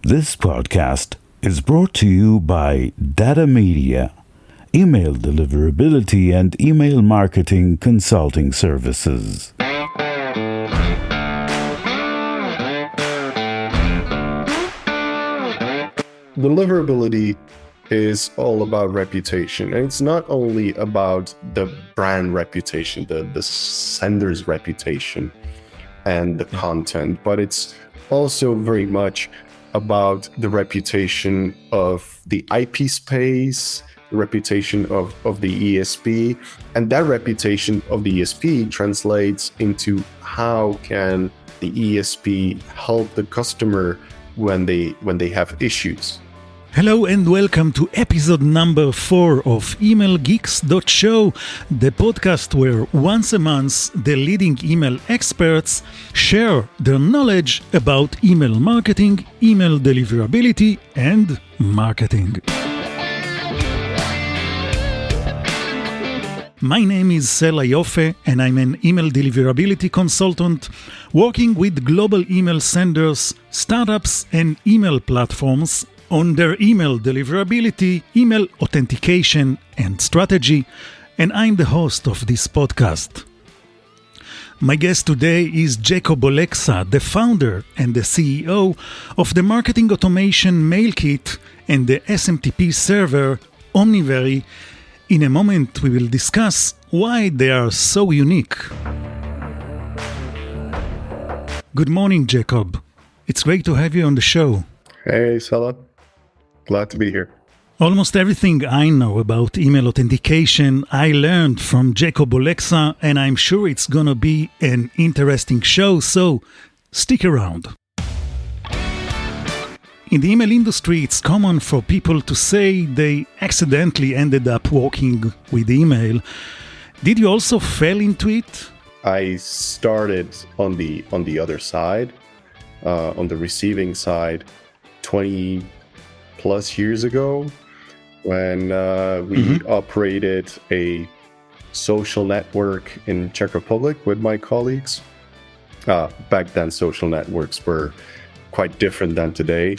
This podcast is brought to you by Data Media, email deliverability and email marketing consulting services. Deliverability is all about reputation. And it's not only about the brand reputation, the sender's reputation and the content, but it's also very much about the reputation of the IP space, the reputation of the ESP, and that reputation of the ESP translates into how can the ESP help the customer when they have issues. Hello and welcome to episode number 4 of emailgeeks.show, the podcast where once a month the leading email experts share their knowledge about email marketing, email deliverability, and marketing. My name is Sela Yofe and I'm an email deliverability consultant working with global email senders, startups, and email platforms on their email deliverability, email authentication, and strategy, and I'm the host of this podcast. My guest today is Jakub Olexa, the founder and the CEO of the marketing automation Mailkit and the SMTP server Omnivery. In a moment, we will discuss why they are so unique. Good morning, Jakub. It's great to have you on the show. Hey, Sela. Glad to be here. Almost everything I know about email authentication, I learned from Jakub Olexa, and I'm sure it's gonna be an interesting show, so stick around. In the email industry, it's common for people to say they accidentally ended up working with email. Did you also fall into it? I started on the other side, on the receiving side, 20 plus years ago, when we operated a social network in Czech Republic with my colleagues. Back then, social networks were quite different than today.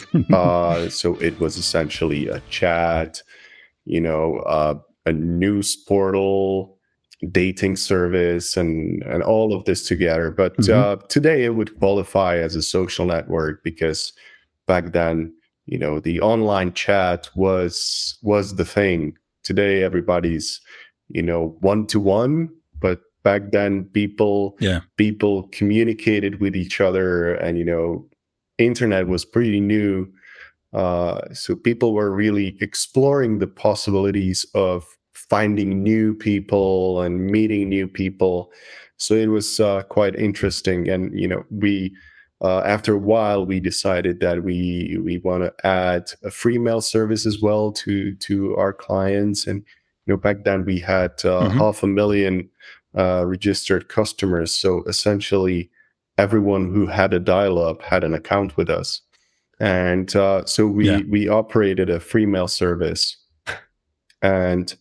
So it was essentially a chat, a news portal, dating service, and all of this together. But today it would qualify as a social network because back then, the online chat was the thing. Today, everybody's, one-to-one, but back then people communicated with each other, and, internet was pretty new. So people were really exploring the possibilities of finding new people and meeting new people. So it was quite interesting. And, after a while, we decided that we want to add a free mail service as well to our clients. And back then we had 500,000 registered customers. So essentially, everyone who had a dial-up had an account with us, and so we operated a free mail service. And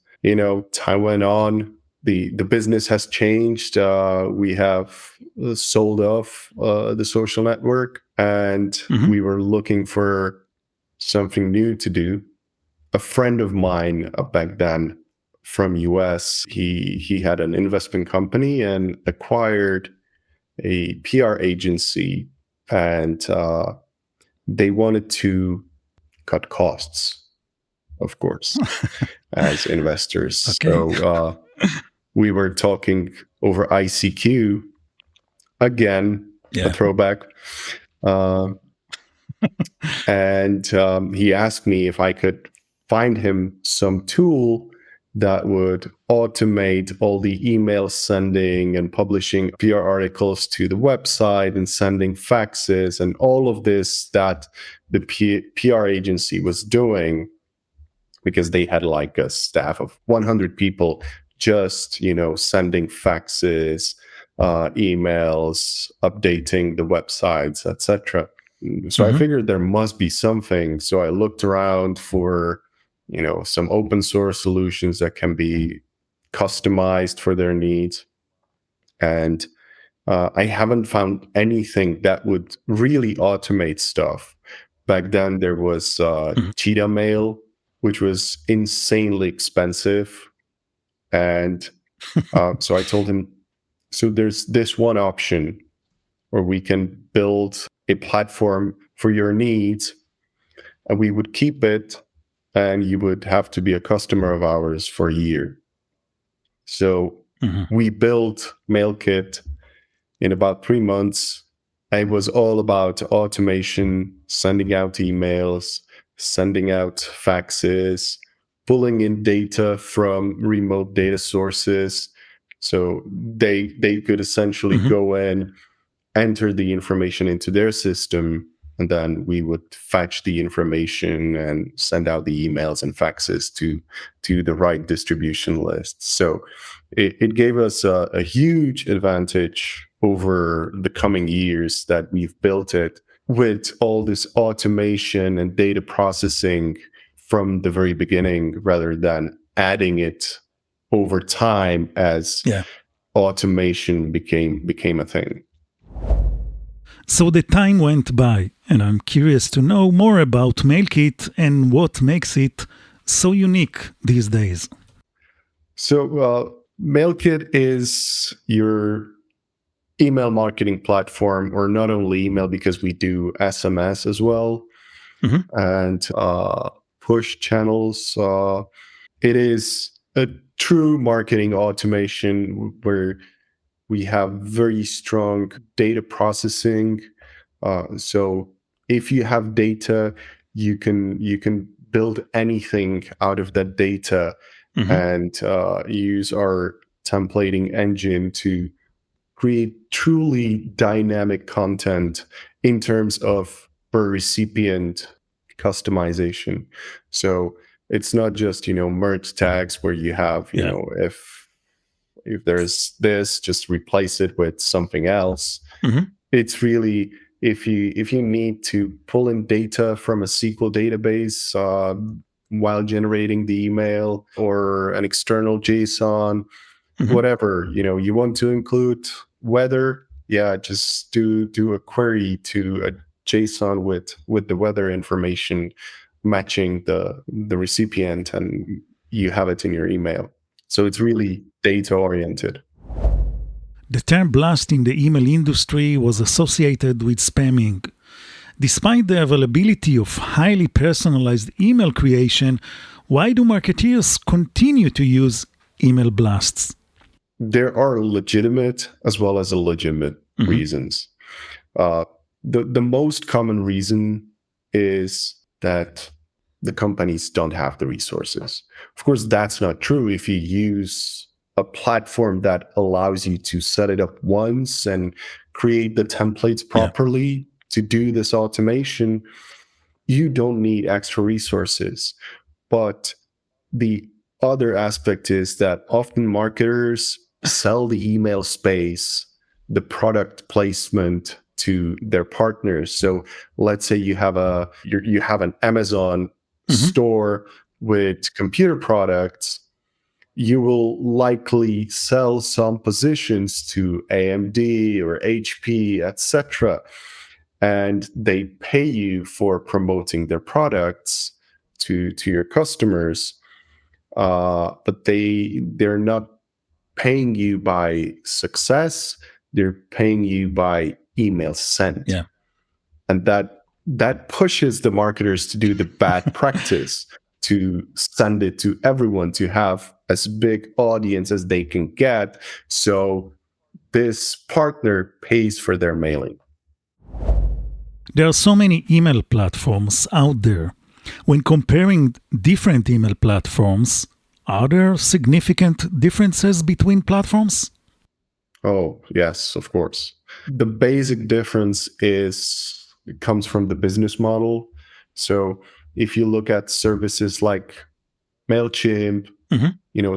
time went on. The business has changed. We have sold off the social network, and we were looking for something new to do. A friend of mine back then from US, he had an investment company and acquired a PR agency, and they wanted to cut costs, of course, as investors. Okay. So we were talking over ICQ, again, a throwback. And he asked me if I could find him some tool that would automate all the email sending and publishing PR articles to the website and sending faxes and all of this that the PR agency was doing, because they had like a staff of 100 people just, sending faxes, emails, updating the websites, etc. So I figured there must be something. So I looked around for, some open source solutions that can be customized for their needs. And I haven't found anything that would really automate stuff. Back then, there was Cheetah Mail, which was insanely expensive. And so I told him, so there's this one option where we can build a platform for your needs, and we would keep it, and you would have to be a customer of ours for a year. So we built Mailkit in about 3 months. It was all about automation, sending out emails, sending out faxes, pulling in data from remote data sources. So they could essentially go in, enter the information into their system, and then we would fetch the information and send out the emails and faxes to the right distribution list. So it gave us a huge advantage over the coming years that we've built it with all this automation and data processing from the very beginning, rather than adding it over time as automation became a thing. So the time went by, and I'm curious to know more about Mailkit and what makes it so unique these days. So Mailkit is your email marketing platform, or not only email, because we do SMS as well, and push channels. It is a true marketing automation where we have very strong data processing. So if you have data, you can build anything out of that data, and use our templating engine to create truly dynamic content in terms of per recipient customization. So it's not just, merge tags where you have, if there's this, just replace it with something else. It's really, if you need to pull in data from a SQL database while generating the email, or an external JSON, whatever, you want to include weather, just do a query to a JSON with the weather information matching the recipient, and you have it in your email. So it's really data-oriented. The term blast in the email industry was associated with spamming. Despite the availability of highly personalized email creation, why do marketeers continue to use email blasts? There are legitimate as well as illegitimate reasons. The most common reason is that the companies don't have the resources. Of course, that's not true if you use a platform that allows you to set it up once and create the templates properly to do this automation. You don't need extra resources. But the other aspect is that often marketers sell the email space, the product placement, to their partners. So let's say you have an Amazon store with computer products. You will likely sell some positions to AMD or HP, etc., and they pay you for promoting their products to your customers, but they're not paying you by success. They're paying you by email sent. And that pushes the marketers to do the bad practice, to send it to everyone, to have as big audience as they can get. So this partner pays for their mailing. There are so many email platforms out there. When comparing different email platforms, are there significant differences between platforms? Oh, yes, of course. The basic difference comes from the business model. So if you look at services like MailChimp,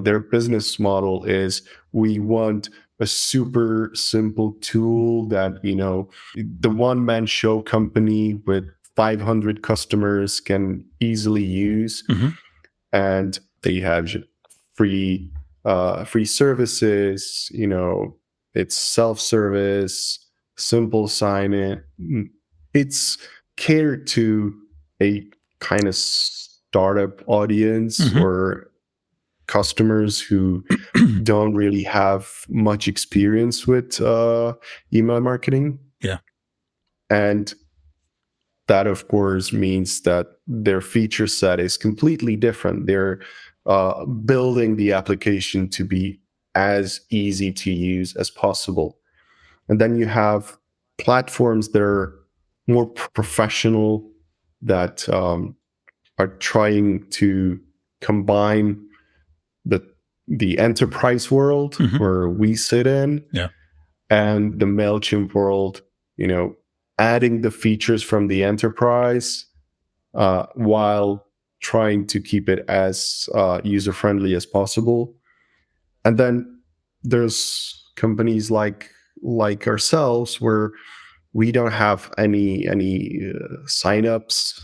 their business model is, we want a super simple tool that, the one-man show company with 500 customers can easily use. And they have free services, it's self-service, simple sign-in. It's cater to a kind of startup audience or customers who don't really have much experience with email marketing. Yeah. And that, of course, means that their feature set is completely different. They're building the application to be as easy to use as possible. And then you have platforms that are more professional, that are trying to combine the enterprise world where we sit in, and the MailChimp world, adding the features from the enterprise while trying to keep it as user-friendly as possible. And then there's companies like ourselves where we don't have any signups.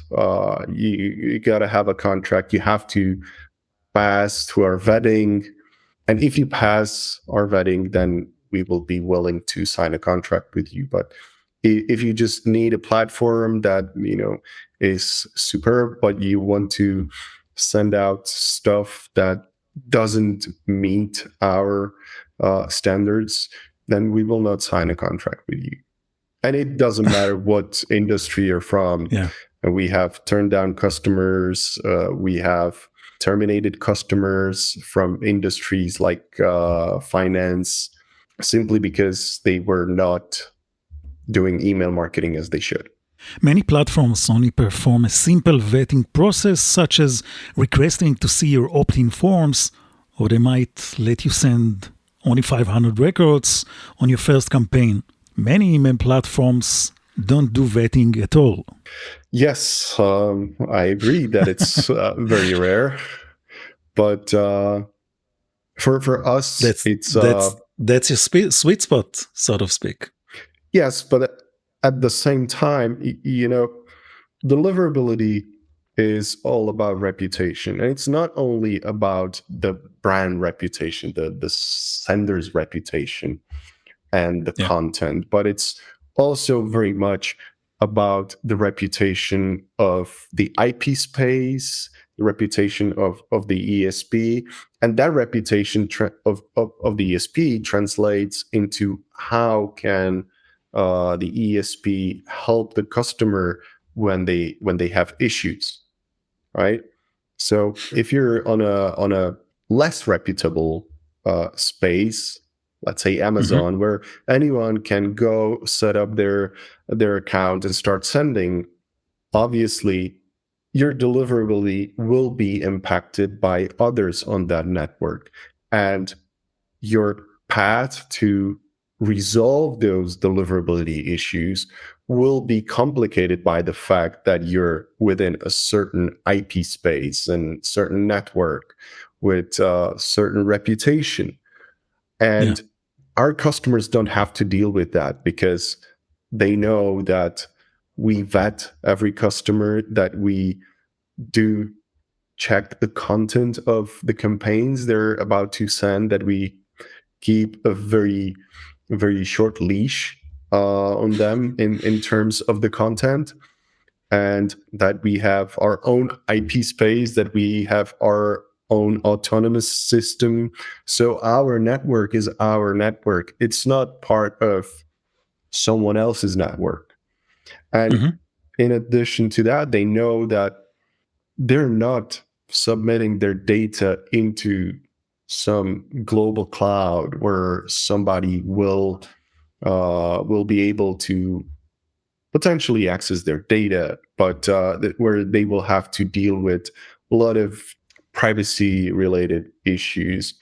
You got to have a contract. You have to pass through our vetting. And if you pass our vetting, then we will be willing to sign a contract with you. But if you just need a platform that, is superb, but you want to send out stuff that doesn't meet our standards, then we will not sign a contract with you. And it doesn't matter what industry you're from. Yeah. We have turned down customers. We have terminated customers from industries like finance, simply because they were not doing email marketing as they should. Many platforms only perform a simple vetting process, such as requesting to see your opt-in forms, or they might let you send only 500 records on your first campaign. Many email platforms don't do vetting at all. Yes, I agree that it's very rare, but for us, that's your sweet spot, so to speak. Yes, but at the same time, deliverability is all about reputation, and it's not only about the brand reputation, the sender's reputation, and the content, but it's also very much about the reputation of the IP space, the reputation of the ESP, and that reputation of the ESP translates into how can the ESP help the customer when they have issues, right? So if you're on a less reputable space, let's say Amazon, where anyone can go set up their account and start sending, obviously your deliverability will be impacted by others on that network. And your path to resolve those deliverability issues will be complicated by the fact that you're within a certain IP space and certain network with certain reputation. And our customers don't have to deal with that, because they know that we vet every customer, that we do check the content of the campaigns they're about to send, that we keep a very, very short leash on them in terms of the content, and that we have our own IP space, that we have our own autonomous system. So our network is our network. It's not part of someone else's network. And in addition to that, they know that they're not submitting their data into some global cloud where somebody will be able to potentially access their data, but where they will have to deal with a lot of privacy-related issues.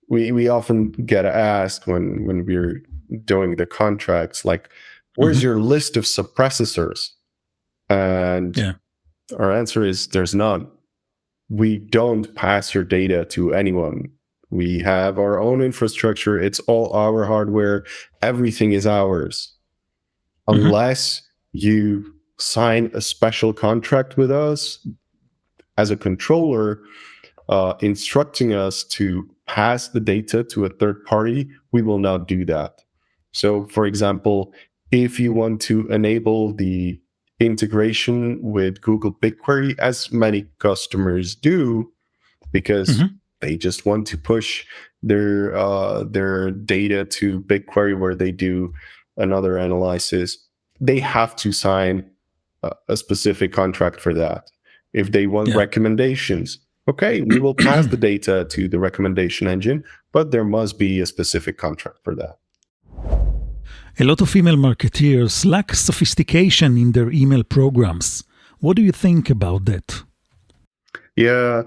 We often get asked when we're doing the contracts, like, where's your list of suppressors? And our answer is there's none. We don't pass your data to anyone. We have our own infrastructure. It's all our hardware. Everything is ours. Unless you sign a special contract with us as a controller, instructing us to pass the data to a third party, we will not do that. So, for example, if you want to enable the integration with Google BigQuery, as many customers do, because they just want to push their data to BigQuery where they do another analysis. They have to sign a specific contract for that. If they want recommendations, okay, we will pass the data to the recommendation engine, but there must be a specific contract for that. A lot of email marketeers lack sophistication in their email programs. What do you think about that? Yeah,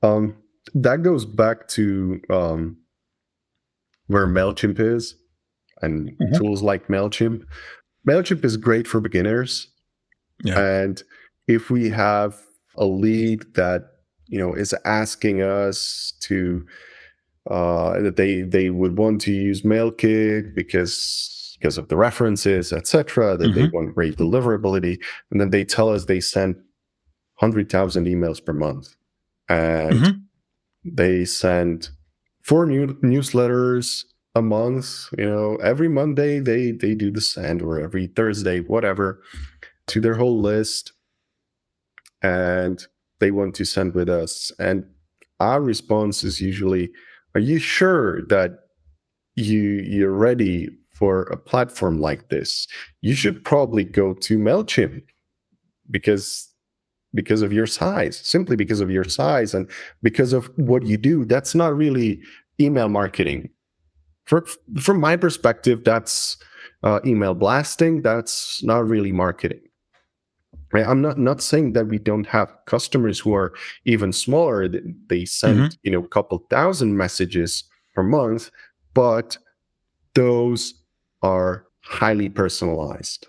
that goes back to where MailChimp is and tools like MailChimp. MailChimp is great for beginners. Yeah. And if we have a lead that, is asking us to, that they would want to use Mailkit because of the references, etc., that they want great deliverability, and then they tell us they send 100,000 emails per month, and they send 4 newsletters a month. Every Monday they do the send, or every Thursday, whatever, to their whole list, and they want to send with us. And our response is usually, are you sure that you're ready for a platform like this? You should probably go to MailChimp because of your size, simply because of your size and because of what you do. That's not really email marketing. From my perspective, that's email blasting. That's not really marketing. I'm not saying that we don't have customers who are even smaller. They send a couple thousand messages per month, but those are highly personalized,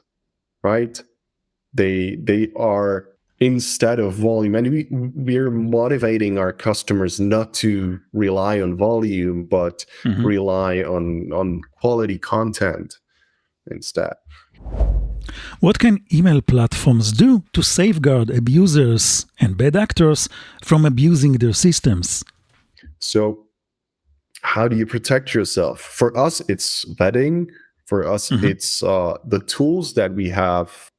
right? They are, instead of volume, and we're motivating our customers not to rely on volume, but rely on quality content instead. What can email platforms do to safeguard abusers and bad actors from abusing their systems? So, how do you protect yourself? For us, it's vetting. For us, it's the tools that we have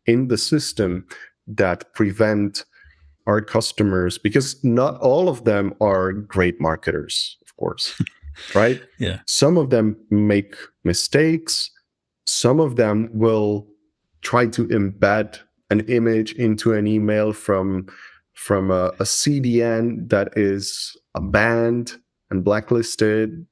in the system that prevent our customers, because not all of them are great marketers, of course, right? Yeah. Some of them make mistakes. Some of them will try to embed an image into an email from a CDN that is banned and blacklisted.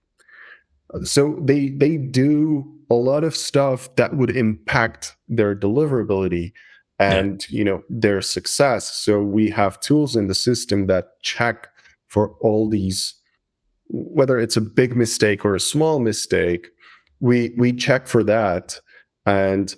So they do a lot of stuff that would impact their deliverability and their success. So we have tools in the system that check for all these, whether it's a big mistake or a small mistake. We check for that and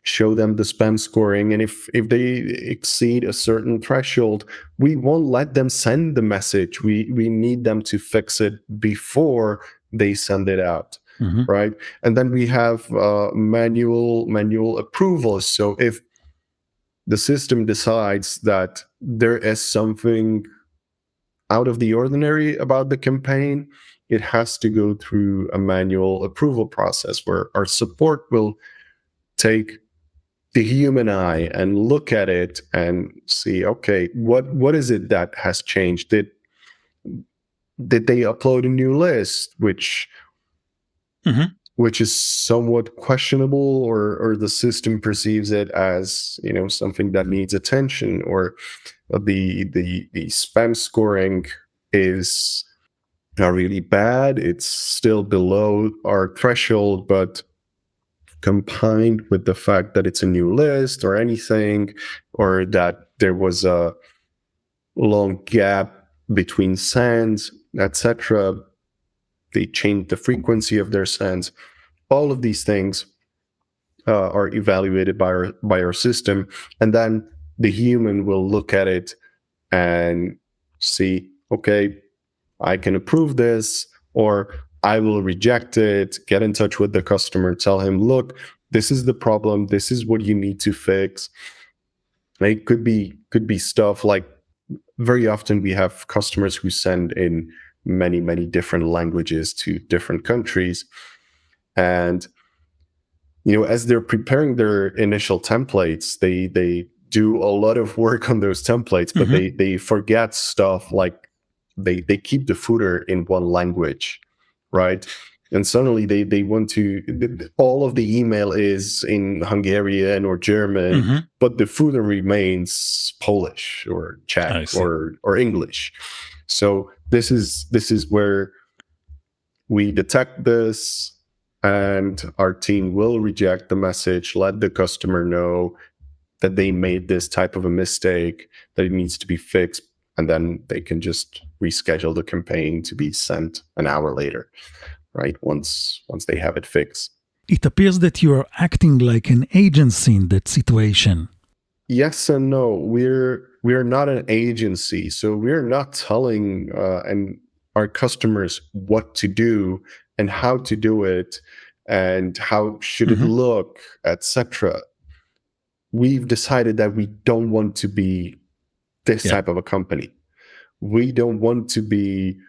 show them the spam scoring. And if they exceed a certain threshold, we won't let them send the message. We need them to fix it before they send it out, right? And then we have manual approvals. So if the system decides that there is something out of the ordinary about the campaign, it has to go through a manual approval process where our support will take the human eye and look at it and see, okay, what is it that has changed? Did they upload a new list, which is somewhat questionable, or the system perceives it as something that needs attention, or the spam scoring is not really bad. It's still below our threshold, but combined with the fact that it's a new list or anything, or that there was a long gap between sends, etc., they changed the frequency of their sends. All of these things are evaluated by our system, and then the human will look at it and see, okay, I can approve this, or I will reject it, get in touch with the customer, tell him, look, this is the problem, this is what you need to fix. It could be stuff like, very often we have customers who send in many different languages to different countries, and as they're preparing their initial templates, they do a lot of work on those templates, but they forget stuff like they keep the footer in one language, right? And suddenly they want to, all of the email is in Hungarian or German, but the footer remains Polish or Czech or English. So this is where we detect this, and our team will reject the message, let the customer know that they made this type of a mistake, that it needs to be fixed, and then they can just reschedule the campaign to be sent an hour later, right? Once they have it fixed. It appears that you are acting like an agency in that situation. Yes and no. We're not an agency, so we're not telling our customers what to do and how to do it and how should it look, etc. We've decided that we don't want to be this type of a company. We don't want to be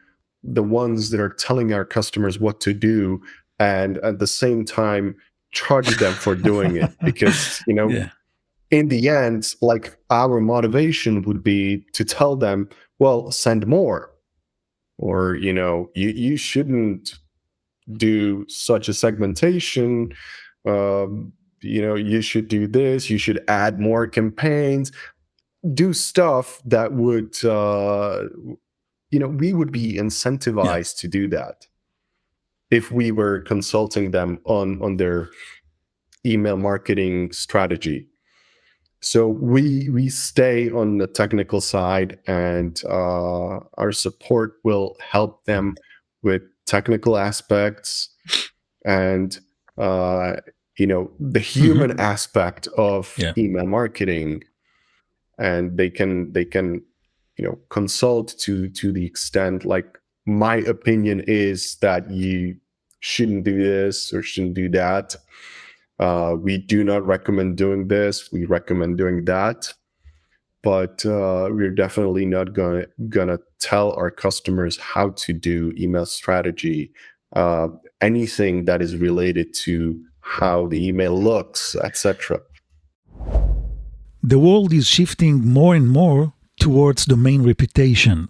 the ones that are telling our customers what to do and at the same time charge them for doing it, because in the end, like, our motivation would be to tell them, well, send more, or you shouldn't do such a segmentation, you should do this, you should add more campaigns, do stuff that would we would be incentivized to do that if we were consulting them on their email marketing strategy. So we stay on the technical side, and our support will help them with technical aspects and the human aspect of email marketing, and they can consult to the extent, like, my opinion is that you shouldn't do this or shouldn't do that. We do not recommend doing this. We recommend doing that. But we're definitely not gonna tell our customers how to do email strategy. Anything that is related to how the email looks, etc. The world is shifting more and more towards domain reputation.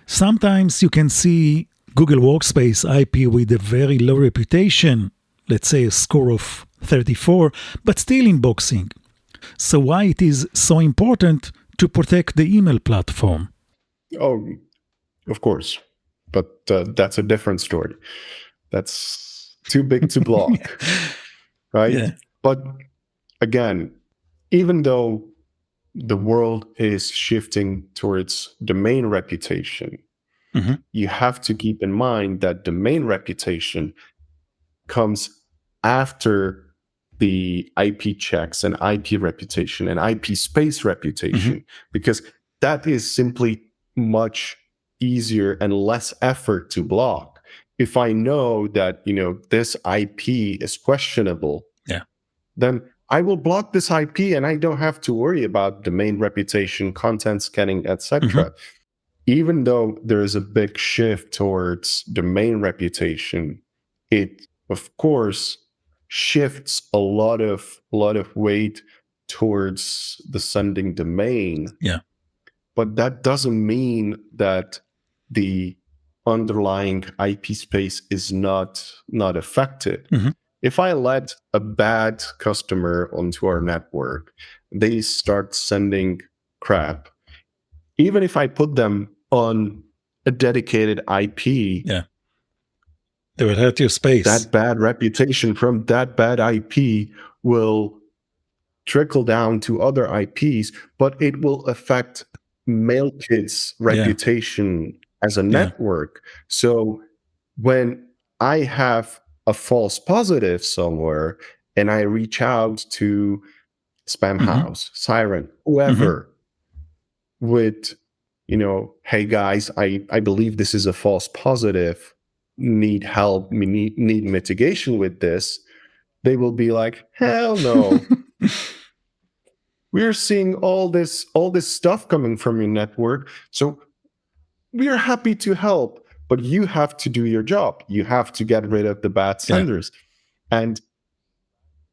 Sometimes you can see Google Workspace IP with a very low reputation, let's say a score of 34, but still inboxing. So why it is so important to protect the email platform? Oh, of course. But that's a different story. That's too big to block, right? Yeah. But again, even though the world is shifting towards domain reputation, you have to keep in mind that domain reputation comes after the IP checks and IP reputation and IP space reputation, because that is simply much easier and less effort to block. If I know that this IP is questionable, then I will block this IP and I don't have to worry about domain reputation, content scanning, etc. Even though there is a big shift towards domain reputation, it of course shifts a lot of weight towards the sending domain. But that doesn't mean that the underlying IP space is not affected. If I let a bad customer onto our network, they start sending crap. Even if I put them on a dedicated IP, they will hurt your space. That bad reputation from that bad IP will trickle down to other IPs, but it will affect Mailkit's reputation as a network. So when I have a false positive somewhere and I reach out to Spamhaus, Siren, whoever, with, hey guys, I believe this is a false positive, need help, need mitigation with this, they will be like, hell no. We're seeing all this stuff coming from your network, so we are happy to help, but you have to do your job. You have to get rid of the bad senders. And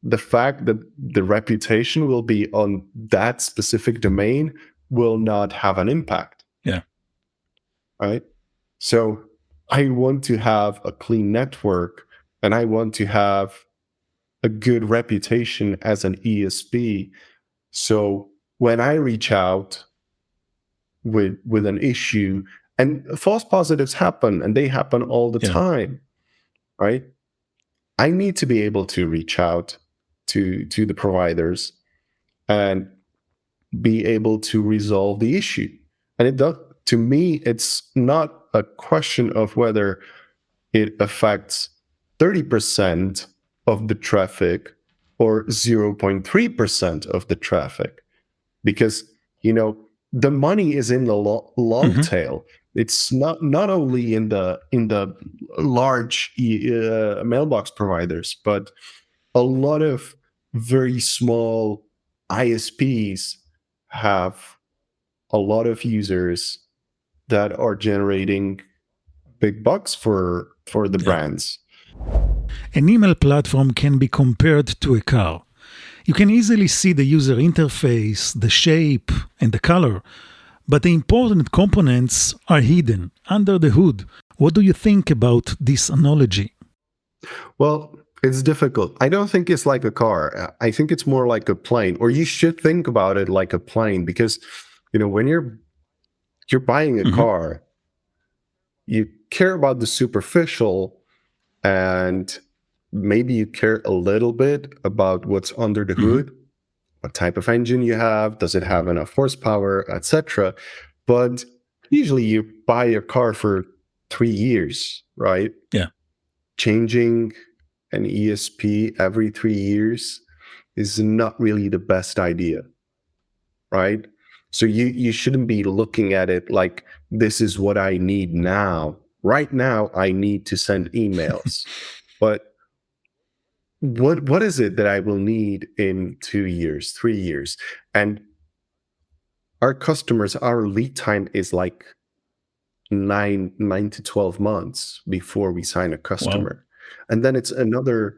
the fact that the reputation will be on that specific domain will not have an impact. Yeah. Right? So I want to have a clean network, and I want to have a good reputation as an ESP. So when I reach out with an issue, and false positives happen, and they happen all the time, right? I need to be able to reach out to the providers and be able to resolve the issue. And it does, to me, it's not a question of whether it affects 30% of the traffic or 0.3% of the traffic, because the money is in the long tail. It's not only in the large mailbox providers, but a lot of very small ISPs have a lot of users that are generating big bucks for the brands. An email platform can be compared to a car. You can easily see the user interface, the shape, and the color, but the important components are hidden under the hood. What do you think about this analogy? Well, it's difficult. I don't think it's like a car. I think it's more like a plane, or you should think about it like a plane, because when you're buying a car, you care about the superficial, and maybe you care a little bit about what's under the hood, what type of engine you have, does it have enough horsepower, etc. But usually you buy your car for 3 years, right? Yeah. Changing an ESP every 3 years is not really the best idea, right? So you shouldn't be looking at it like, this is what I need now. Right now, I need to send emails. But what is it that I will need in 2 years, 3 years? And our customers, our lead time is like 9 to 12 months before we sign a customer. Wow. And then it's another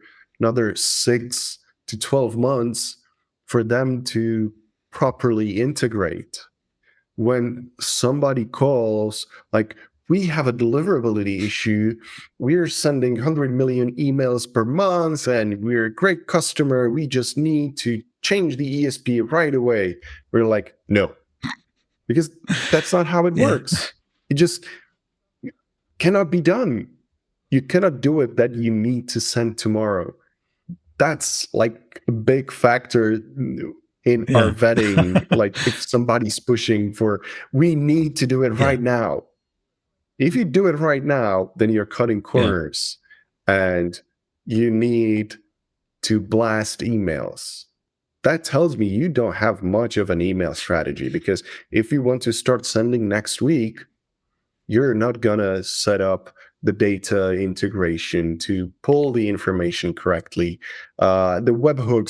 6 to 12 months for them to properly integrate. When somebody calls, like, we have a deliverability issue, we're sending 100 million emails per month, and we're a great customer, we just need to change the ESP right away. We're like, no, because that's not how it works. It just cannot be done. You cannot do it that you need to send tomorrow. That's like a big factor in our vetting. Like, if somebody's pushing for, we need to do it right now. If you do it right now, then you're cutting corners, and you need to blast emails. That tells me you don't have much of an email strategy, because if you want to start sending next week, you're not gonna set up the data integration to pull the information correctly, the webhooks,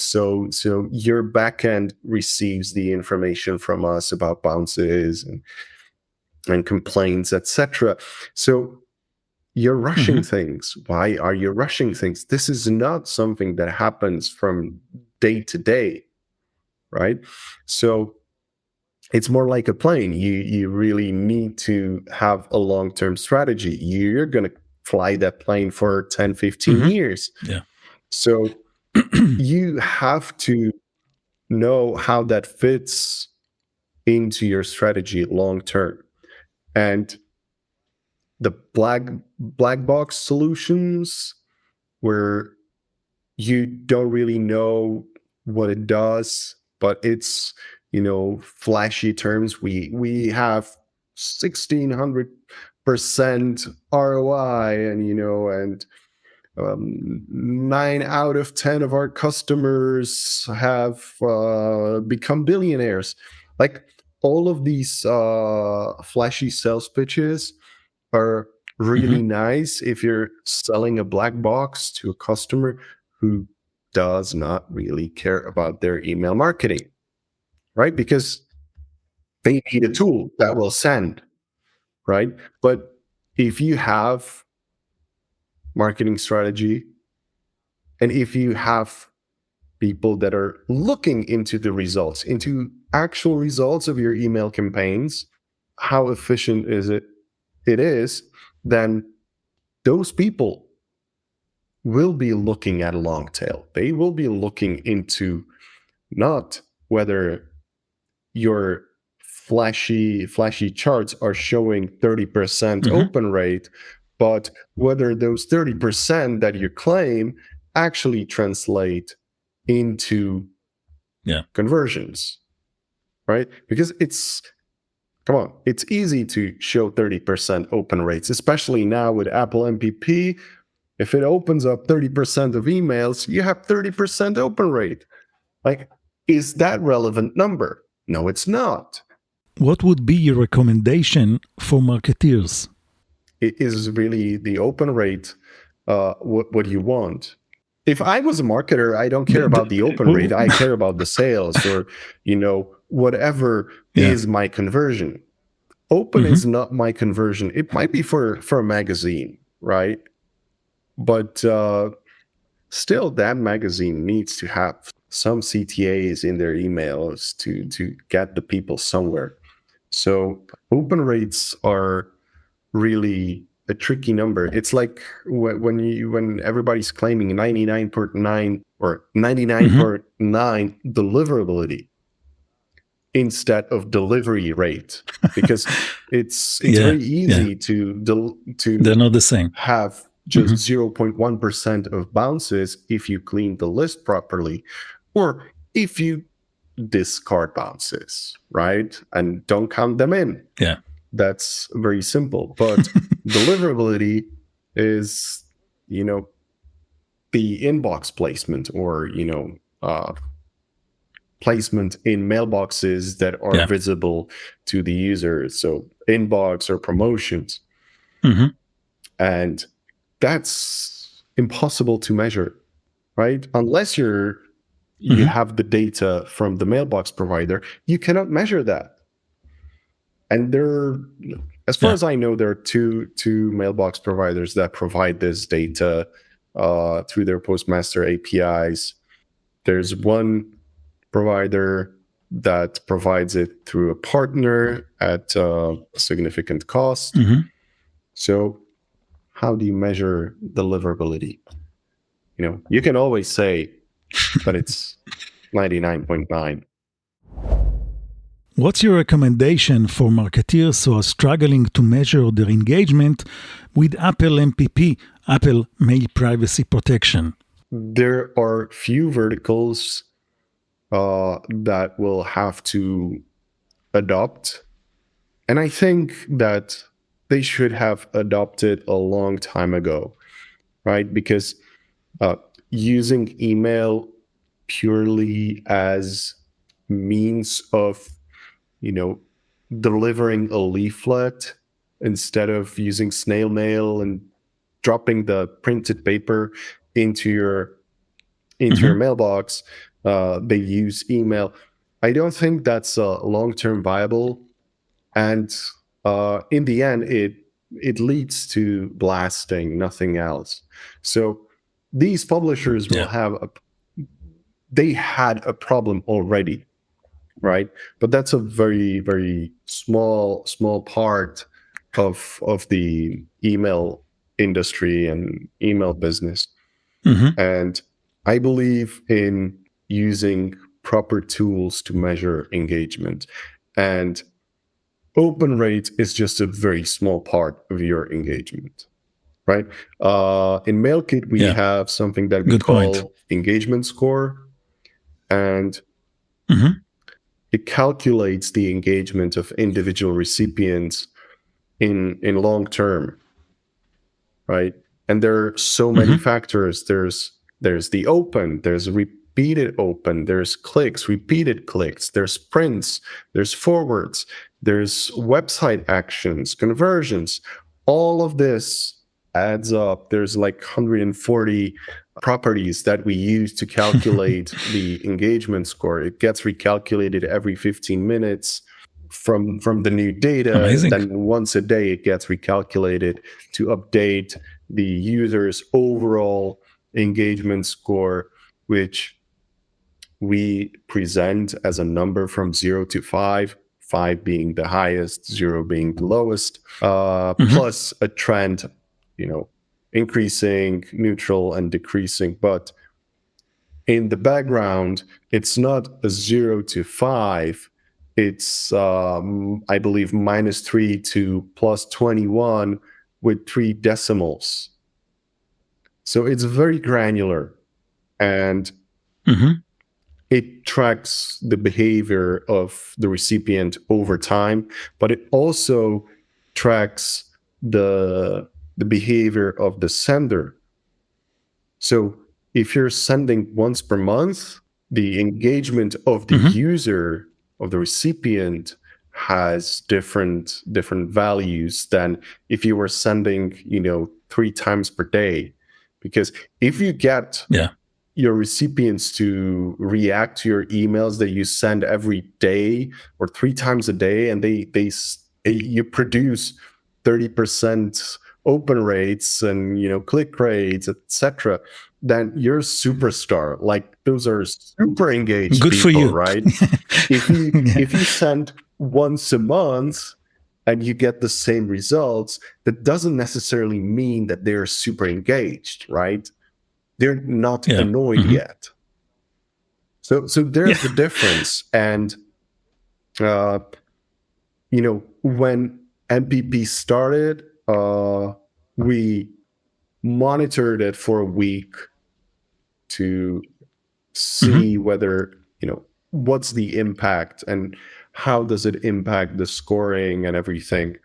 so your backend receives the information from us about bounces and complaints, etc. So you're rushing things. Why are you rushing things? This is not something that happens from day to day, right? So it's more like a plane. You really need to have a long-term strategy. You're going to fly that plane for 10, 15 years. Yeah. So you have to know how that fits into your strategy long-term. And the black box solutions, where you don't really know what it does, but it's, flashy terms. We have 1,600% ROI, and 9 out of 10 of our customers have become billionaires. Like, all of these flashy sales pitches are really nice if you're selling a black box to a customer who does not really care about their email marketing, right? Because they need a tool that will send, right? But if you have marketing strategy, and if you have people that are looking into the results, into actual results of your email campaigns, how efficient it is, then those people will be looking at a long tail. They will be looking into not whether your flashy charts are showing 30% open rate, but whether those 30% that you claim actually translate into conversions, right? Because it's easy to show 30% open rates, especially now with Apple MPP. If it opens up 30% of emails, you have 30% open rate. Like, is that relevant number? No, it's not. What would be your recommendation for marketeers? It is really the open rate, what you want. If I was a marketer, I don't care about the open rate. I care about the sales or, whatever is my conversion. Open is not my conversion. It might be for a magazine, right? But still, that magazine needs to have some CTAs in their emails to get the people somewhere. So open rates are really a tricky number. It's like when everybody's claiming 99.9 or 99.9 deliverability instead of delivery rate, because it's very easy to they're not the same. Have just 0.1% of bounces if you clean the list properly, or if you discard bounces, right? And don't count them in. Yeah. That's very simple. But deliverability is, the inbox placement or, placement in mailboxes that are visible to the user. So inbox or promotions. And that's impossible to measure, right? Unless you have the data from the mailbox provider, you cannot measure that. And as far as I know, there are two mailbox providers that provide this data through their Postmaster APIs. There's one provider that provides it through a partner at a significant cost. So how do you measure deliverability? You can always say that it's 99.9. What's your recommendation for marketeers who are struggling to measure their engagement with Apple MPP, Apple Mail Privacy Protection? There are few verticals that will have to adopt. And I think that they should have adopted a long time ago, right? Because using email purely as means of, delivering a leaflet instead of using snail mail and dropping the printed paper into your mailbox, they use email. I don't think that's long-term viable. And in the end, it leads to blasting, nothing else. So these publishers will they had a problem already, right? But that's a very, very small part of the email industry and email business. And I believe in using proper tools to measure engagement. And open rate is just a very small part of your engagement, right? In Mailkit, we have something that we call engagement score. And it calculates the engagement of individual recipients in long term, right? And there are so many factors. There's the open, there's repeated open, there's clicks, repeated clicks, there's prints, there's forwards, there's website actions, conversions. All of this adds up. There's like 140 properties that we use to calculate the engagement score. It gets recalculated every 15 minutes from the new data. Amazing. Then once a day, it gets recalculated to update the user's overall engagement score, which we present as a number from 0 to 5, 5 being the highest, 0 being the lowest, plus a trend, increasing, neutral, and decreasing. But in the background, it's not a 0 to 5. It's, I believe, -3 to +21 with 3 decimals. So it's very granular, and it tracks the behavior of the recipient over time, but it also tracks the behavior of the sender. So if you're sending once per month, the engagement of the user, of the recipient, has different values than if you were sending 3 times per day. Because if you get your recipients to react to your emails that you send every day or 3 times a day, and you produce 30% open rates and click rates, etc., then you're a superstar. Like, those are super engaged Good people, for you. right? If you send once a month and you get the same results, that doesn't necessarily mean that they're super engaged, right? They're not annoyed yet. So there's the difference. And when MPP started, we monitored it for a week to see whether, what's the impact and how does it impact the scoring and everything.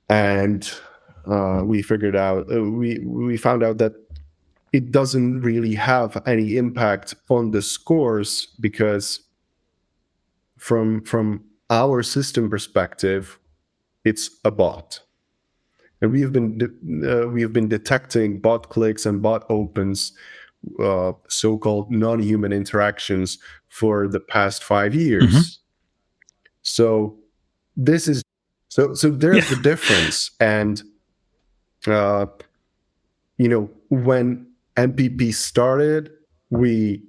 And we figured out, we found out that it doesn't really have any impact on the scores, because from our system perspective, it's a bot. And we've been detecting bot clicks and bot opens, so-called non-human interactions, for the past 5 years. So this is there's the difference. And when MPP started, we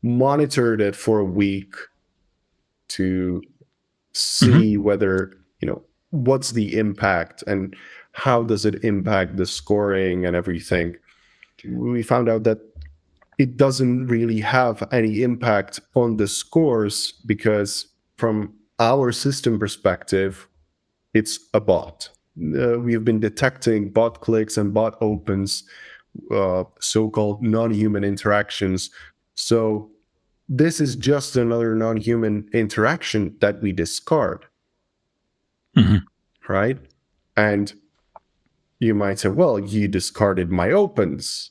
monitored it for a week to see whether, what's the impact and how does it impact the scoring and everything. We found out that it doesn't really have any impact on the scores, because from our system perspective, it's a bot. We've been detecting bot clicks and bot opens, so-called non-human interactions. So this is just another non-human interaction that we discard, right? And you might say, well, you discarded my opens,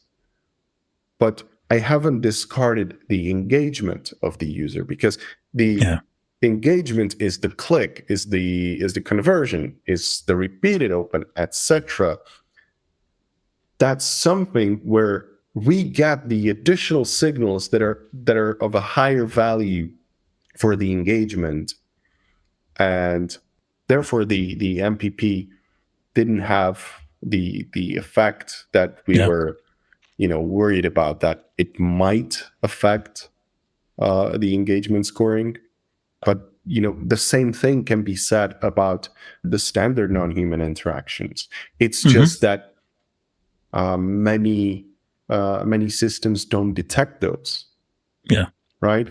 but I haven't discarded the engagement of the user, because the engagement is the click, is the conversion, is the repeated open, etc. That's something where we get the additional signals that are of a higher value for the engagement, and therefore the MPP didn't have the effect that we were worried about, that it might affect the engagement scoring. But the same thing can be said about the standard non-human interactions. It's just that many systems don't detect those. Right?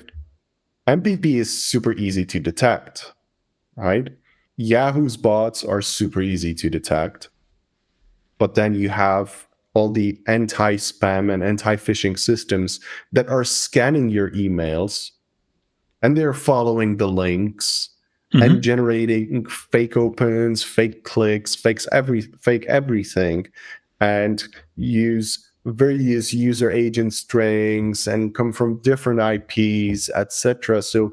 MPP is super easy to detect, right? Yahoo's bots are super easy to detect, but then you have all the anti-spam and anti-phishing systems that are scanning your emails, and they're following the links and generating fake opens, fake clicks, fake everything, and use various user agent strings and come from different IPs, etc. So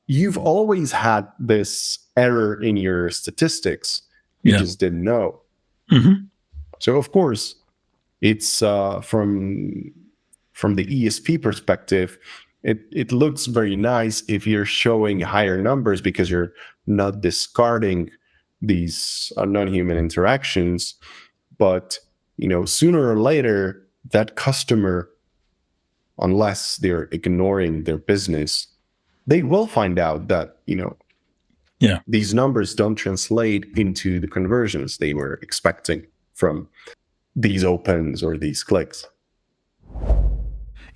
you've always had this error in your statistics. You just didn't know. So of course, it's from the ESP perspective, it looks very nice if you're showing higher numbers, because you're not discarding these non-human interactions. But sooner or later, that customer unless they're ignoring their business, they will find out that, these numbers don't translate into the conversions they were expecting from these opens or these clicks.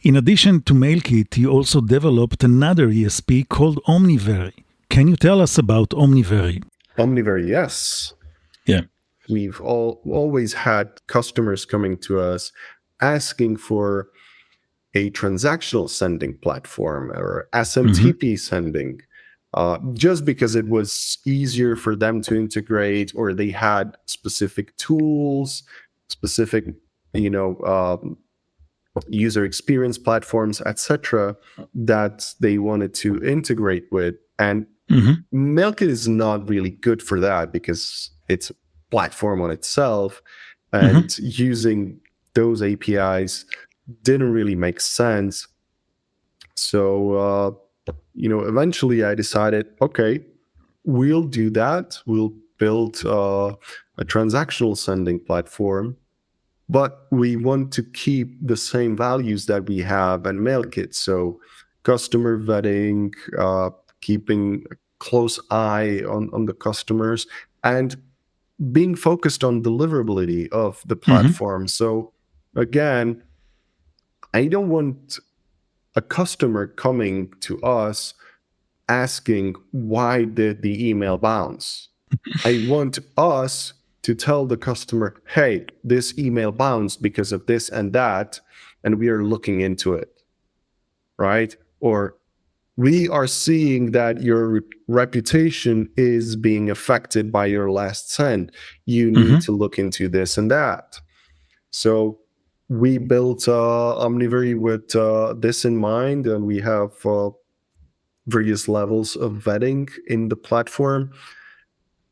In addition to Mailkit, you also developed another ESP called Omnivery. Can you tell us about Omnivery? Omnivery, yes. Yeah. We've always had customers coming to us asking for a transactional sending platform or SMTP sending, just because it was easier for them to integrate, or they had specific tools, specific, user experience platforms, etc., that they wanted to integrate with. And Mailkit is not really good for that because it's a platform on itself, and using those APIs didn't really make sense. So, eventually I decided, okay, we'll do that. We'll build a transactional sending platform, but we want to keep the same values that we have in Mailkit. So customer vetting, keeping a close eye on the customers, and being focused on deliverability of the platform. So again, I don't want a customer coming to us asking, why did the email bounce? I want us to tell the customer, hey, this email bounced because of this and that, and we are looking into it, right? Or we are seeing that your reputation is being affected by your last send. You need to look into this and that. So we built Omnivery with this in mind, and we have various levels of vetting in the platform.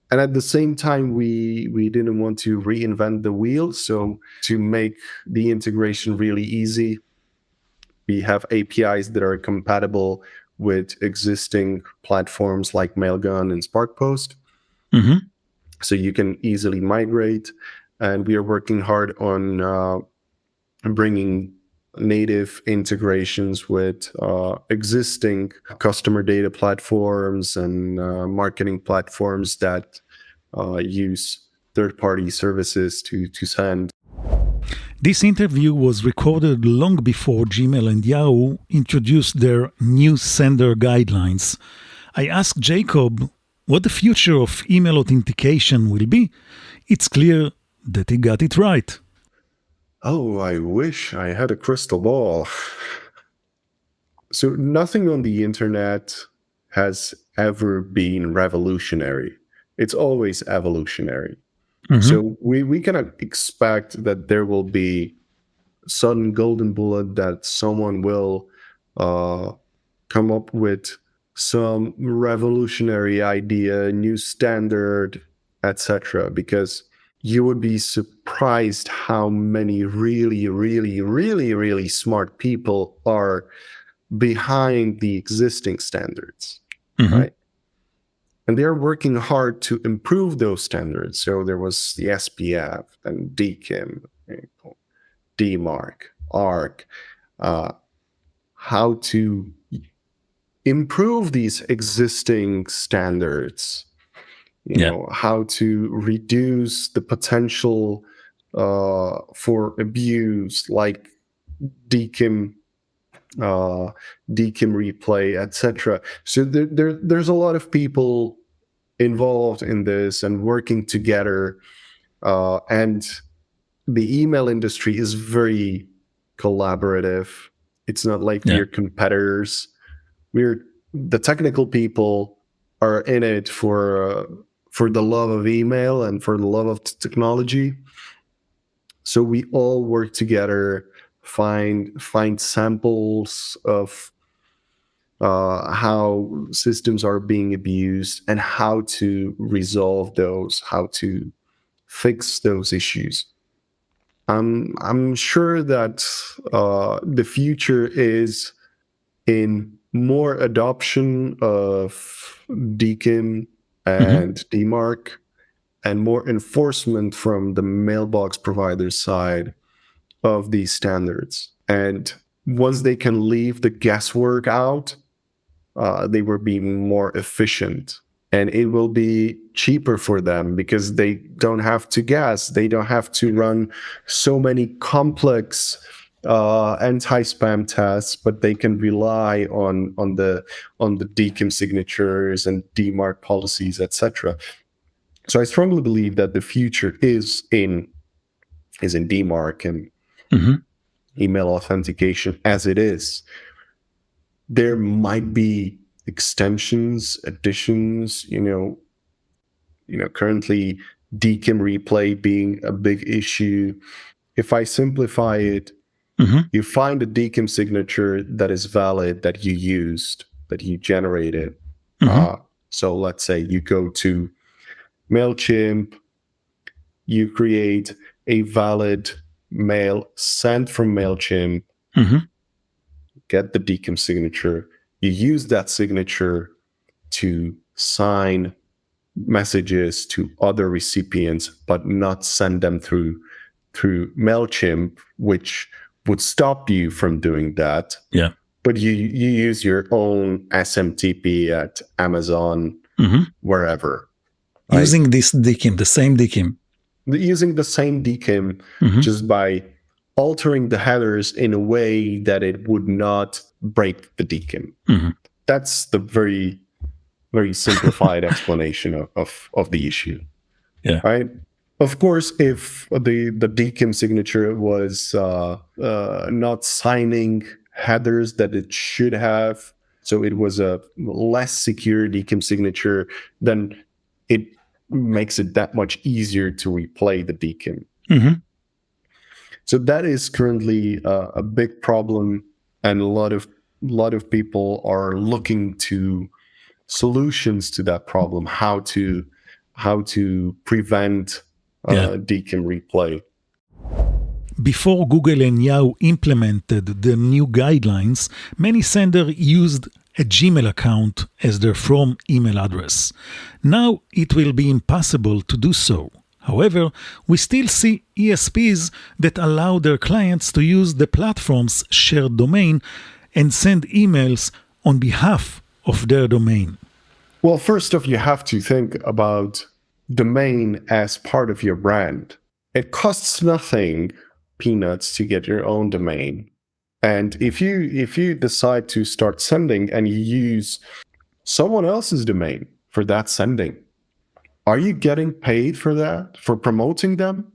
And at the same time, we didn't want to reinvent the wheel. So to make the integration really easy, we have APIs that are compatible with existing platforms like Mailgun and SparkPost. So you can easily migrate. And we are working hard on bringing native integrations with existing customer data platforms and marketing platforms that use third-party services to send. This interview was recorded long before Gmail and Yahoo introduced their new sender guidelines. I asked Jakub what the future of email authentication will be. It's clear that he got it right. Oh, I wish I had a crystal ball. So nothing on the internet has ever been revolutionary. It's always evolutionary. So we cannot expect that there will be a sudden golden bullet that someone will come up with some revolutionary idea, new standard, etc. Because you would be surprised how many really, really, really, really smart people are behind the existing standards, right? And they're working hard to improve those standards. So there was the SPF and DKIM, DMARC, ARC, how to improve these existing standards, how to reduce the potential for abuse, like DKIM replay, etc. So there's a lot of people involved in this and working together, and the email industry is very collaborative. It's not like we're competitors. The technical people are in it for the love of email and for the love of technology. So we all work together, find samples of how systems are being abused and how to resolve those, how to fix those issues. I'm sure that the future is in more adoption of DKIM and DMARC, and more enforcement from the mailbox provider side of these standards. And once they can leave the guesswork out, they will be more efficient. And it will be cheaper for them because they don't have to guess. They don't have to run so many complex anti-spam tests, but they can rely on the DKIM signatures and DMARC policies, etc. So I strongly believe that the future is in DMARC and email authentication as it is. There might be extensions, additions, currently DKIM replay being a big issue. If I simplify it, you find a DKIM signature that is valid, that you used, that you generated. So let's say you go to Mailchimp, you create a valid mail sent from Mailchimp, get the DKIM signature, you use that signature to sign messages to other recipients, but not send them through Mailchimp, which would stop you from doing that. Yeah. But you use your own SMTP at Amazon, wherever. Using this DKIM, the same DKIM. Using the same DKIM, just by altering the headers in a way that it would not break the DKIM. That's the very, very simplified explanation of the issue. Yeah. Right. Of course, if the DKIM signature was not signing headers that it should have, so it was a less secure DKIM signature, then it makes it that much easier to replay the DKIM. So that is currently a big problem, and a lot of people are looking to solutions to that problem. How to prevent DKIM replay. Before Google and Yahoo implemented the new guidelines, many senders used a Gmail account as their from email address. Now it will be impossible to do so. However, we still see ESPs that allow their clients to use the platform's shared domain and send emails on behalf of their domain. Well, first off, you have to think about domain as part of your brand. It costs nothing, peanuts, to get your own domain. And if you decide to start sending and you use someone else's domain for that sending, are you getting paid for that, for promoting them?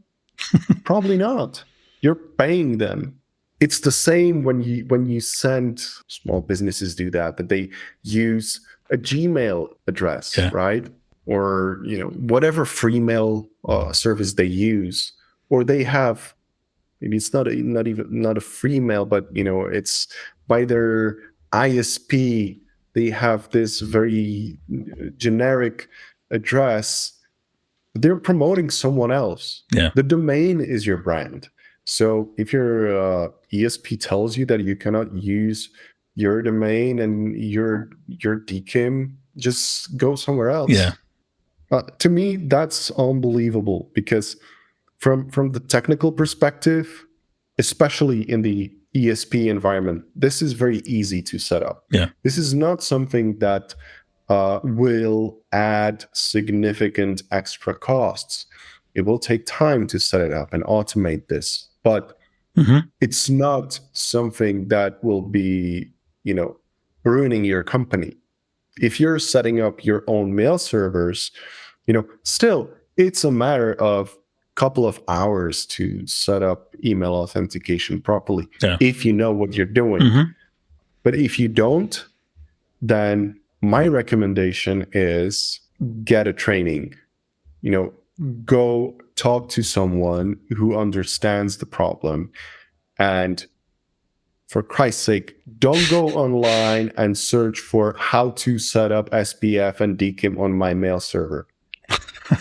Probably not. You're paying them. It's the same when you send. Small businesses do that, but they use a Gmail address, right? Or whatever free mail service they use, or they have. Maybe it's not a free mail, but it's by their ISP. They have this very generic address. They're promoting someone else. The domain is your brand. So if your ESP tells you that you cannot use your domain and your DKIM, just go somewhere else. To me, that's unbelievable, because from the technical perspective, especially in the ESP environment, this is very easy to set up. This is not something that will add significant extra costs. It will take time to set it up and automate this, but it's not something that will be, ruining your company. If you're setting up your own mail servers, still it's a matter of couple of hours to set up email authentication properly, if you know what you're doing. But if you don't, then my recommendation is get a training. Go talk to someone who understands the problem, and for Christ's sake, don't go online and search for how to set up SPF and DKIM on my mail server.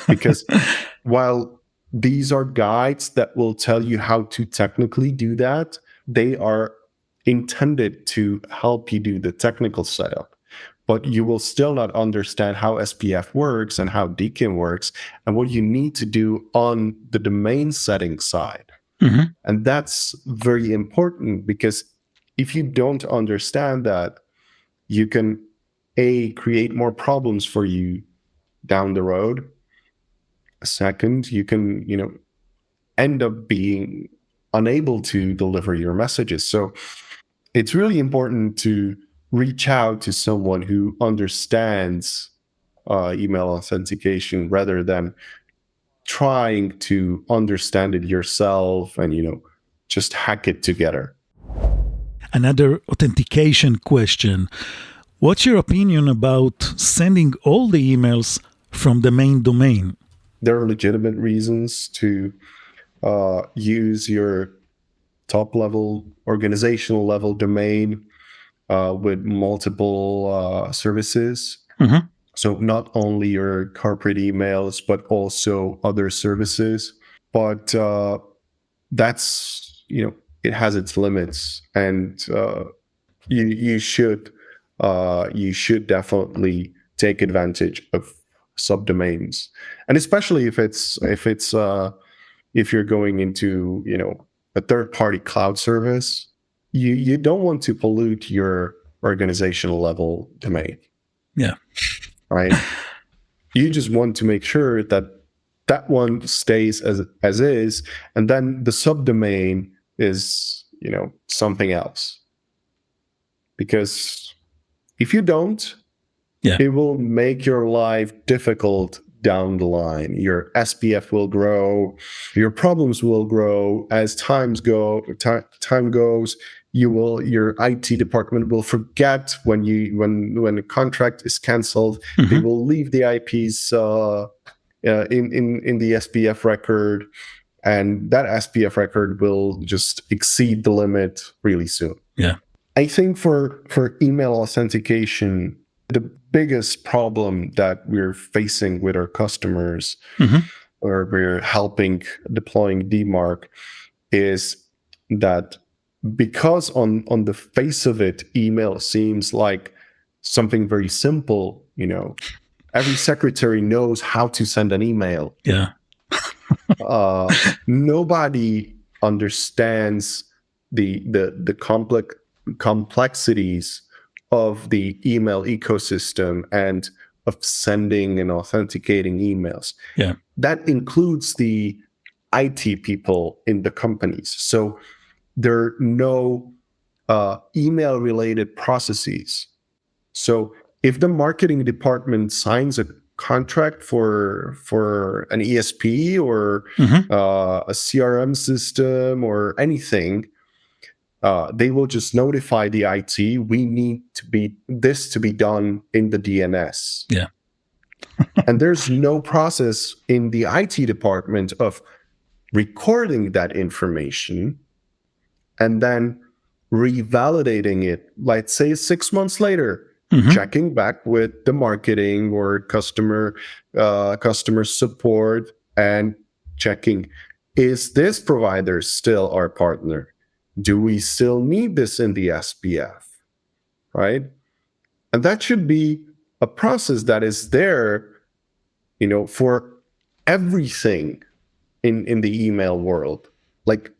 Because while these are guides that will tell you how to technically do that, they are intended to help you do the technical setup. But you will still not understand how SPF works and how DKIM works and what you need to do on the domain setting side. And that's very important, because if you don't understand that, you can create more problems for you down the road. Second, you can, end up being unable to deliver your messages. So it's really important to reach out to someone who understands email authentication rather than trying to understand it yourself and, just hack it together. Another authentication question. What's your opinion about sending all the emails from the main domain? There are legitimate reasons to use your top level, organizational level domain with multiple services. Mm-hmm. So not only your corporate emails, but also other services. But that's, it has its limits, and you should definitely take advantage of subdomains, and especially if you're going into a third-party cloud service, you don't want to pollute your organizational level domain. Yeah. Right. You just want to make sure that one stays as is, and then the subdomain is something else. Because if you don't, it will make your life difficult down the line. Your SPF will grow, your problems will grow as time goes. Your IT department will forget when a contract is canceled. Mm-hmm. They will leave the IPs in the SPF record, and that SPF record will just exceed the limit really soon. Yeah, I think for email authentication, the biggest problem that we're facing with our customers, mm-hmm. or we're helping deploying DMARC, is that because on the face of it, email seems like something very simple. Every secretary knows how to send an email. Yeah. Nobody understands the complexities of the email ecosystem and of sending and authenticating emails. Yeah. That includes the IT people in the companies. So there are no email related processes. So if the marketing department signs a contract for an ESP or mm-hmm. A CRM system or anything, they will just notify the IT, we need this to be done in the DNS. Yeah. And there's no process in the IT department of recording that information and then revalidating it, let's say 6 months later, mm-hmm. checking back with the marketing or customer support and checking, is this provider still our partner? Do we still need this in the SPF, right? And that should be a process that is there, for everything in the email world. Like,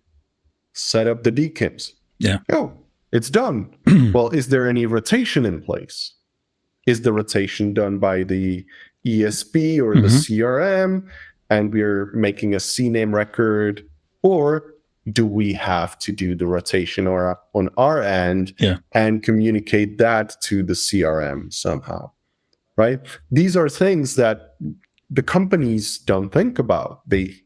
set up the DKIMs. Yeah. Oh, it's done. Well, is there any rotation in place? Is the rotation done by the ESP or mm-hmm. the CRM, and we're making a CNAME record, or do we have to do the rotation on our end and communicate that to the CRM somehow, right? These are things that the companies don't think about. They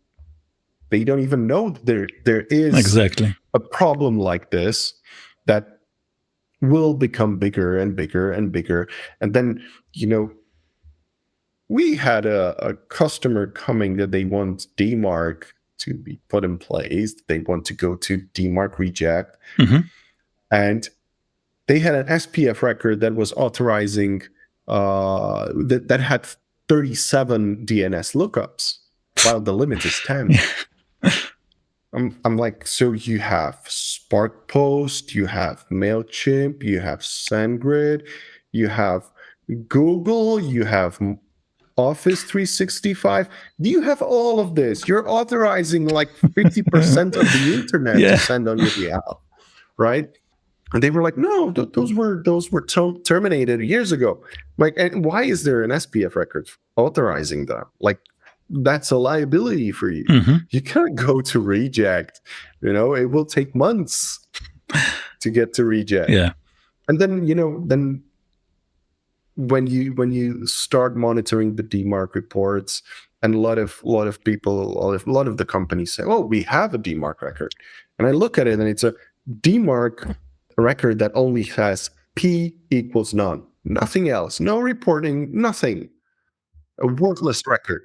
don't even know there is exactly a problem like this that will become bigger and bigger and bigger. And then, we had a customer coming that they want DMARC to be put in place. They want to go to DMARC reject. Mm-hmm. And they had an SPF record that was authorizing, that had 37 DNS lookups, while the limit is 10. I'm like, so you have Spark Post, you have Mailchimp, you have SendGrid, you have Google, you have Office 365. Do you have all of this? You're authorizing like 50% of the internet to send on your behalf, right? And they were like, no, those were terminated years ago. Like, and why is there an SPF record authorizing them? Like, that's a liability for you. You can't go to reject. It will take months to get to reject. Yeah. And then, then when you start monitoring the DMARC reports, and a lot of people, a lot of the companies say, oh, we have a DMARC record. And I look at it and it's a DMARC record that only has P equals none. Nothing else. No reporting, nothing. A worthless record.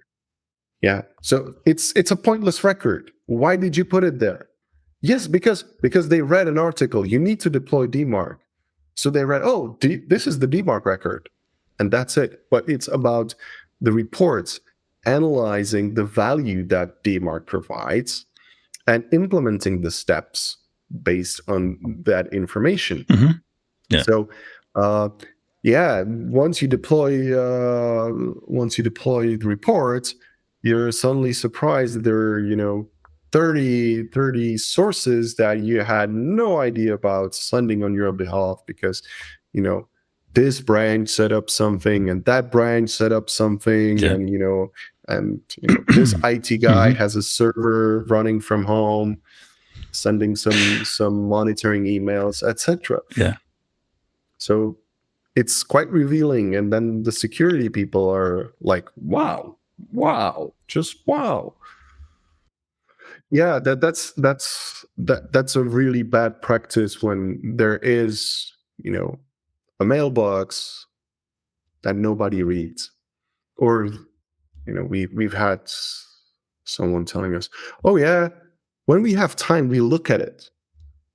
Yeah. So it's a pointless record. Why did you put it there? Yes, because they read an article. You need to deploy DMARC. So they read, oh, this is the DMARC record. And that's it. But it's about the reports analyzing the value that DMARC provides and implementing the steps based on that information. Yeah. So, once you deploy the reports, you're suddenly surprised that there are 30 sources that you had no idea about sending on your behalf because this branch set up something and that branch set up something, and this IT guy has a server running from home, sending some monitoring emails, etc. Yeah. So it's quite revealing, and then the security people are like, wow, just wow. Yeah, that's a really bad practice when there is a mailbox that nobody reads, or we've had someone telling us, oh yeah, when we have time we look at it.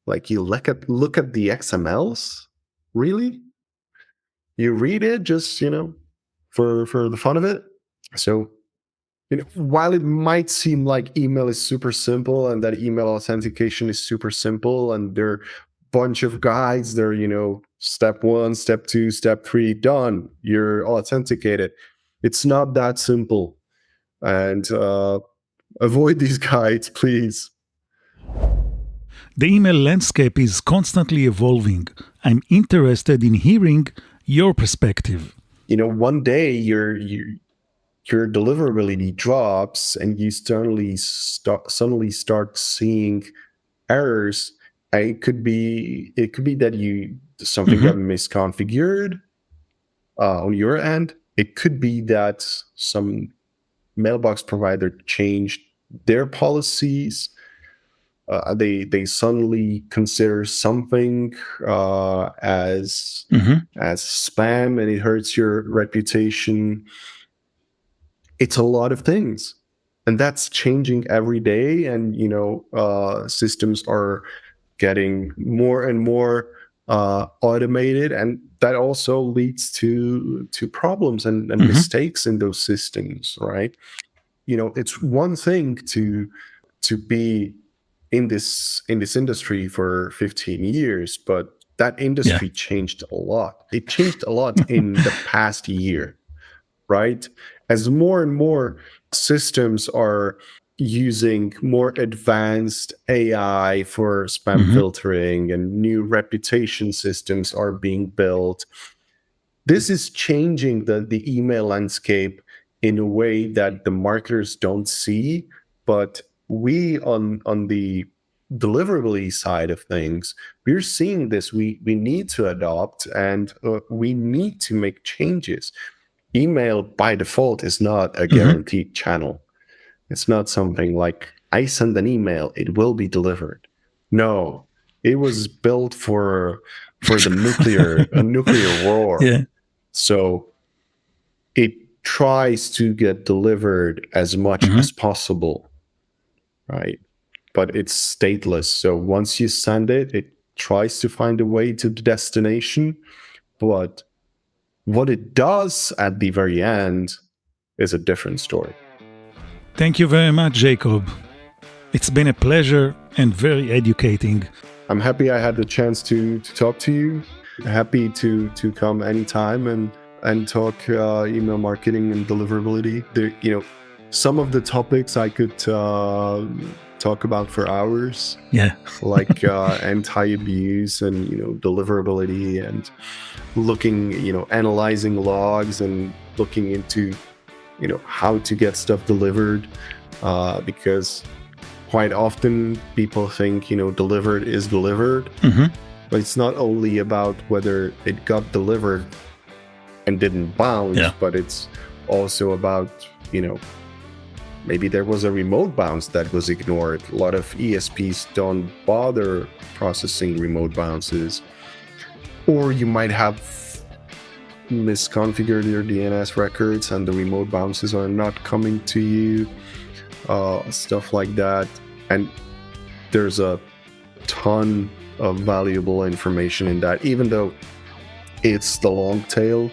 Like, you look at the XMLs? Really? You read it just for the fun of it? So while it might seem like email is super simple and that email authentication is super simple and there are a bunch of guides, they're step 1, step 2, step 3, done, you're authenticated. It's not that simple. And avoid these guides, please. The email landscape is constantly evolving. I'm interested in hearing your perspective. One day your deliverability drops and you suddenly start seeing errors. It could be that something got misconfigured on your end. It could be that some mailbox provider changed their policies. They suddenly consider something as spam, and it hurts your reputation. It's a lot of things, and that's changing every day. And systems are getting more and more automated, and that also leads to problems and mistakes in those systems, right? It's one thing to be in this industry for 15 years, but that industry changed a lot. It changed a lot in the past year, right? As more and more systems are using more advanced AI for spam filtering and new reputation systems are being built, this is changing the email landscape in a way that the marketers don't see. But we on the deliverability side of things, we're seeing this. We need to adopt, and we need to make changes. Email by default is not a guaranteed channel. It's not something like, I send an email, it will be delivered. No, it was built for the nuclear war. Yeah. So it tries to get delivered as much as possible, right? But it's stateless. So once you send it, it tries to find a way to the destination. But what it does at the very end is a different story. Thank you very much, Jakub. It's been a pleasure and very educating. I'm happy I had the chance to talk to you. Happy to come anytime and talk email marketing and deliverability. Some of the topics I could talk about for hours. Yeah. Like anti-abuse and deliverability and looking, analyzing logs and looking into how to get stuff delivered, because quite often people think delivered is delivered, but it's not only about whether it got delivered and didn't bounce, but it's also about maybe there was a remote bounce that was ignored. A lot of ESPs don't bother processing remote bounces. Or you might have misconfigured your DNS records and the remote bounces are not coming to you, stuff like that. And there's a ton of valuable information in that, even though it's the long tail,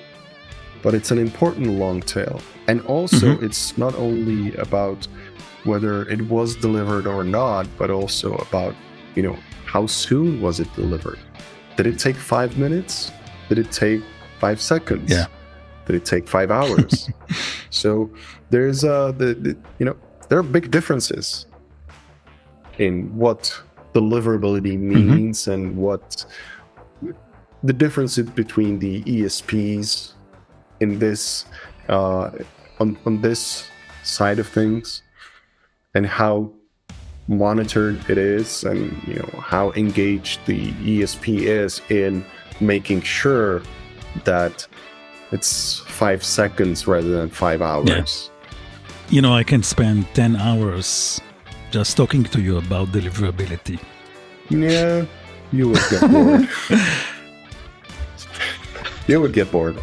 but it's an important long tail. And also, it's not only about whether it was delivered or not, but also about, how soon was it delivered? Did it take 5 minutes? Did it take 5 seconds? Yeah. Did it take 5 hours? So there's there are big differences in what deliverability means and what the differences between the ESPs in this on this side of things, and how monitored it is, and how engaged the ESP is in making sure that it's 5 seconds rather than 5 hours. Yeah. I can spend 10 hours just talking to you about deliverability. Yeah, you would get bored. You would get bored.